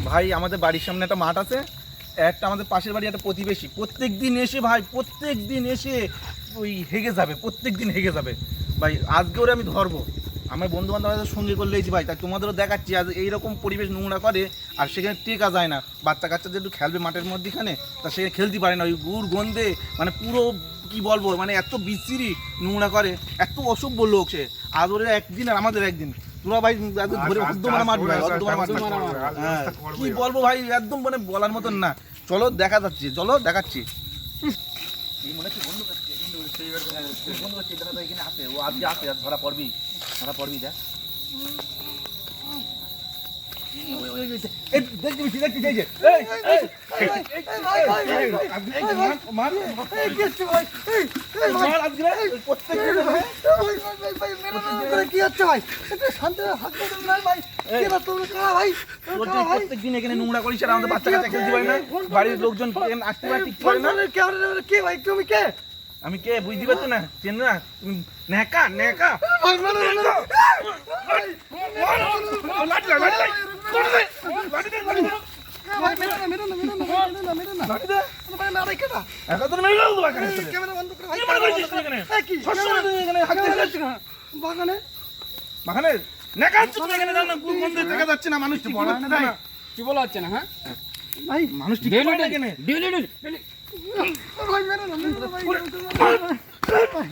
ভাই আমাদের বাড়ির সামনে একটা মাঠ আছে, একটা আমাদের পাশের বাড়ি একটা প্রতিবেশী প্রত্যেক দিন এসে ভাই প্রত্যেক দিন এসে ওই হেগে যাবে, প্রত্যেক দিন হেগে যাবে ভাই। আজকে ওরে আমি ধরবো, আমার বন্ধু বান্ধবদের সঙ্গে করে লেছি ভাই, তাই তোমাদেরও দেখাচ্ছি আজ এইরকম পরিবেশ নোংরা করে। আর সেখানে টেকা যায় না, বাচ্চা কাচ্চাদের একটু খেলবে মাঠের মধ্যেখানে, তা সেখানে খেলতে পারে না, ওই গুড় গন্ধে মানে পুরো কি বলবো, মানে এত বিশ্রী নোংরা করে, এত অসভ্য লোক সে। আজ ওরে একদিন আর আমাদের একদিন, তোরা ভাই ধরে অর্ধমারা মারবে, হ্যাঁ কি বলবো ভাই, একদম মানে বলার মতন না। চলো দেখা যাচ্ছে, চলো দেখাচ্ছি। মনে হচ্ছে বন্ধু বন্ধু এখানে আসে, ও আজকে আসে, ধরা পড়বি, ধরা পড়বি যা। প্রত্যেকদিন এখানে নোংরা করিস আর আমাদের বাচ্চা কাচ্চা খেলতে পারে না, বাড়ির লোকজন আসতে পারে ঠিক করে না। কে ভাই তুমি কে? আমি কে বুঝতে পারছো না, চেন না নেকা নেকা। মানুষ কি বলা হচ্ছে না? হ্যাঁ ভাই মানুষ ঠিক করে না কেন? ভাই